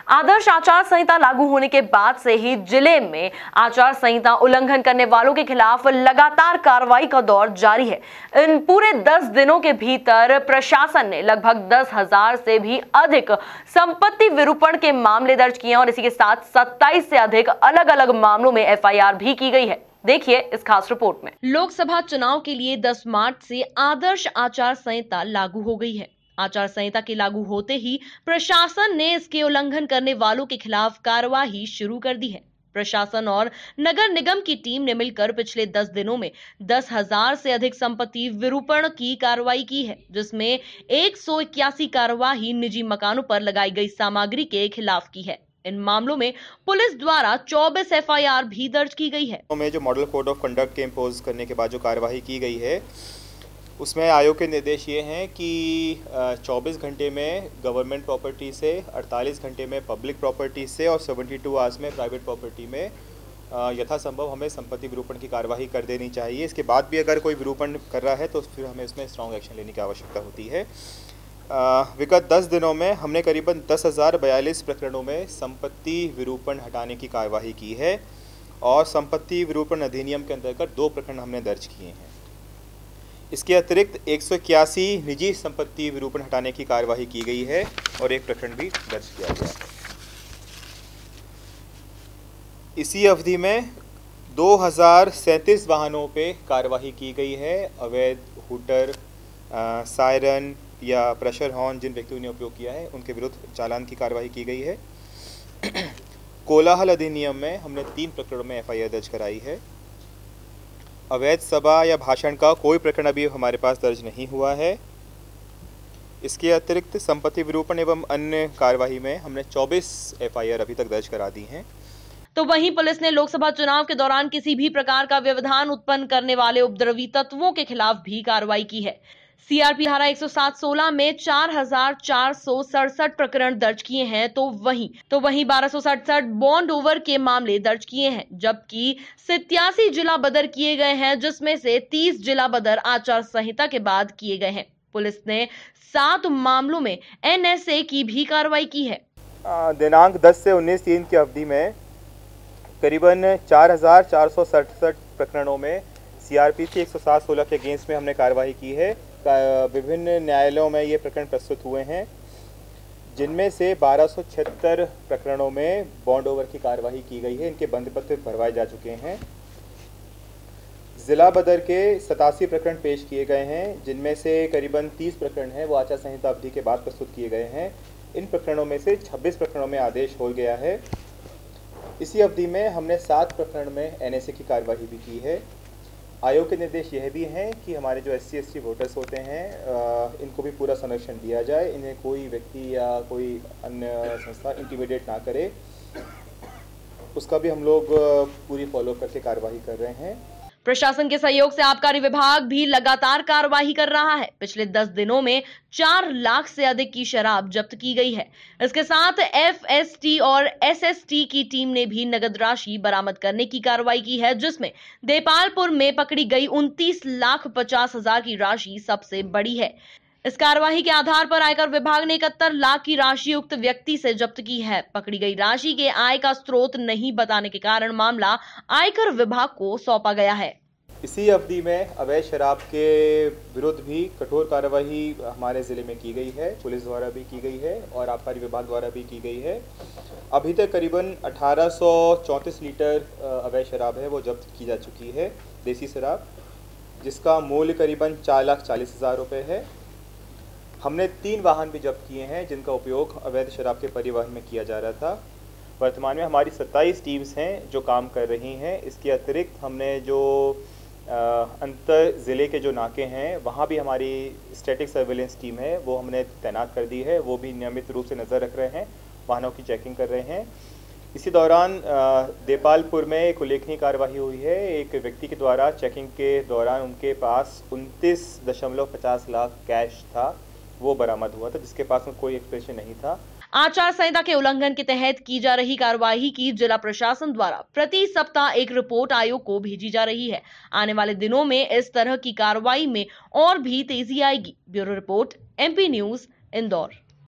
आदर्श आचार संहिता लागू होने के बाद से ही जिले में आचार संहिता उल्लंघन करने वालों के खिलाफ लगातार कार्रवाई का दौर जारी है। इन पूरे 10 दिनों के भीतर प्रशासन ने लगभग 10,000 से भी अधिक संपत्ति विरूपण के मामले दर्ज किए और इसी के साथ 27 से अधिक अलग अलग मामलों में एफआईआर भी की गई है। देखिए इस खास रिपोर्ट में। लोकसभा चुनाव के लिए 10 मार्च से आदर्श आचार संहिता लागू हो गई है। आचार संहिता के लागू होते ही प्रशासन ने इसके उल्लंघन करने वालों के खिलाफ कार्रवाई शुरू कर दी है। प्रशासन और नगर निगम की टीम ने मिलकर पिछले 10 दिनों में 10,000 से अधिक संपत्ति विरूपण की कार्रवाई की है, जिसमें 181 कार्रवाई निजी मकानों पर लगाई गई सामग्री के खिलाफ की है। इन मामलों में पुलिस द्वारा 24 एफआईआर भी दर्ज की गई है। में जो मॉडल कोड ऑफ कंडक्ट के इम्पोज करने के बाद जो कार्यवाही की गई है, उसमें आयोग के निर्देश ये हैं कि 24 घंटे में गवर्नमेंट प्रॉपर्टी से, 48 घंटे में पब्लिक प्रॉपर्टी से और 72 आवर्स में प्राइवेट प्रॉपर्टी में यथासंभव हमें संपत्ति विरूपण की कार्यवाही कर देनी चाहिए। इसके बाद भी अगर कोई विरूपण कर रहा है तो फिर हमें इसमें स्ट्रॉन्ग एक्शन लेने की आवश्यकता होती है। विगत 10 दिनों में हमने करीबन 10,042 प्रकरणों में संपत्ति विरूपण हटाने की कार्यवाही की है और संपत्ति विरूपण अधिनियम के अंतर्गत 2 प्रकरण हमने दर्ज किए हैं। इसके अतिरिक्त 181 निजी संपत्ति विरूपण हटाने की कार्यवाही की गई है और 1 प्रकरण भी दर्ज किया गया। इसी अवधि में 2037 वाहनों पे कार्यवाही की गई है। अवैध हूटर, सायरन या प्रेशर हॉर्न जिन व्यक्तियों ने उपयोग किया है उनके विरुद्ध चालान की कार्यवाही की गई है। कोलाहल अधिनियम में हमने 3 प्रकरणों में एफआईआर दर्ज कराई है। अवैध सभा या भाषण का कोई प्रकरण अभी हमारे पास दर्ज नहीं हुआ है। इसके अतिरिक्त संपत्ति विरूपण एवं अन्य कार्यवाही में हमने 24 एफआईआर अभी तक दर्ज करा दी हैं। तो वहीं पुलिस ने लोकसभा चुनाव के दौरान किसी भी प्रकार का व्यवधान उत्पन्न करने वाले उपद्रवी तत्वों के खिलाफ भी कार्रवाई की है। सीआरपी धारा 107-16 में 4,467 प्रकरण दर्ज किए हैं, तो वहीं 1267 बॉन्ड ओवर के मामले दर्ज किए हैं, जबकि 87 जिला बदर किए गए हैं, जिसमें से 30 जिला बदर आचार संहिता के बाद किए गए हैं। पुलिस ने 7 मामलों में एनएसए की भी कार्रवाई की है। दिनांक 10 से 19/3 की अवधि में करीबन 4,467 प्रकरणों में सीआरपीसी 107-16 के अगेंस्ट में हमने कार्रवाई की है। विभिन्न न्यायालयों में ये प्रकरण प्रस्तुत हुए हैं, जिनमें से 1276 प्रकरणों में बॉन्ड ओवर की कार्यवाही की गई है। इनके बंधपत्र भरवाए जा चुके हैं। जिला बदर के 87 प्रकरण पेश किए गए हैं, जिनमें से करीबन 30 प्रकरण हैं वो आचार संहिता अवधि के बाद प्रस्तुत किए गए हैं। इन प्रकरणों में से 26 प्रकरणों में आदेश हो गया है। इसी अवधि में हमने 7 प्रकरण में एनएसए की कार्यवाही भी की है। आयोग के निर्देश यह भी हैं कि हमारे जो SC ST वोटर्स होते हैं इनको भी पूरा संरक्षण दिया जाए, इन्हें कोई व्यक्ति या कोई अन्य संस्था इंटिमिडेट ना करे, उसका भी हम लोग पूरी फॉलोअप करके कार्रवाई कर रहे हैं। प्रशासन के सहयोग से आबकारी विभाग भी लगातार कार्रवाई कर रहा है। पिछले 10 दिनों में 4 लाख से अधिक की शराब जब्त की गई है। इसके साथ FST और SST की टीम ने भी नगद राशि बरामद करने की कार्रवाई की है, जिसमें देपालपुर में पकड़ी गई 29,50,000 की राशि सबसे बड़ी है। इस कार्यवाही के आधार पर आयकर विभाग ने 71 लाख की राशि उक्त व्यक्ति से जब्त की है। पकड़ी गई राशि के आय का स्रोत नहीं बताने के कारण मामला आयकर विभाग को सौंपा गया है। इसी अवधि में अवैध शराब के विरुद्ध भी कठोर कार्यवाही हमारे जिले में की गई है, पुलिस द्वारा भी की गई है और आबकारी विभाग द्वारा भी की गई है। अभी तक करीबन 1834 लीटर अवैध शराब है वो जब्त की जा चुकी है, देसी शराब, जिसका मूल्य करीबन 4,40,000 रुपये है। हमने 3 वाहन भी जब्त किए हैं जिनका उपयोग अवैध शराब के परिवहन में किया जा रहा था। वर्तमान में हमारी 27 टीम्स हैं जो काम कर रही हैं। इसके अतिरिक्त हमने जो अंतर ज़िले के जो नाके हैं वहाँ भी हमारी स्टैटिक सर्विलेंस टीम है वो हमने तैनात कर दी है। वो भी नियमित रूप से नज़र रख रहे हैं, वाहनों की चेकिंग कर रहे हैं। इसी दौरान देपालपुर में एक उल्लेखनीय कार्यवाही हुई है। एक व्यक्ति के द्वारा चेकिंग के दौरान उनके पास 29.50 लाख कैश था, वो बरामद हुआ था, जिसके पास में कोई एक्सप्रेशन नहीं था। आचार संहिता के उल्लंघन के तहत की जा रही कार्यवाही की जिला प्रशासन द्वारा प्रति सप्ताह एक रिपोर्ट आयोग को भेजी जा रही है। आने वाले दिनों में इस तरह की कार्रवाई में और भी तेजी आएगी। Bureau report, MP news, Indore.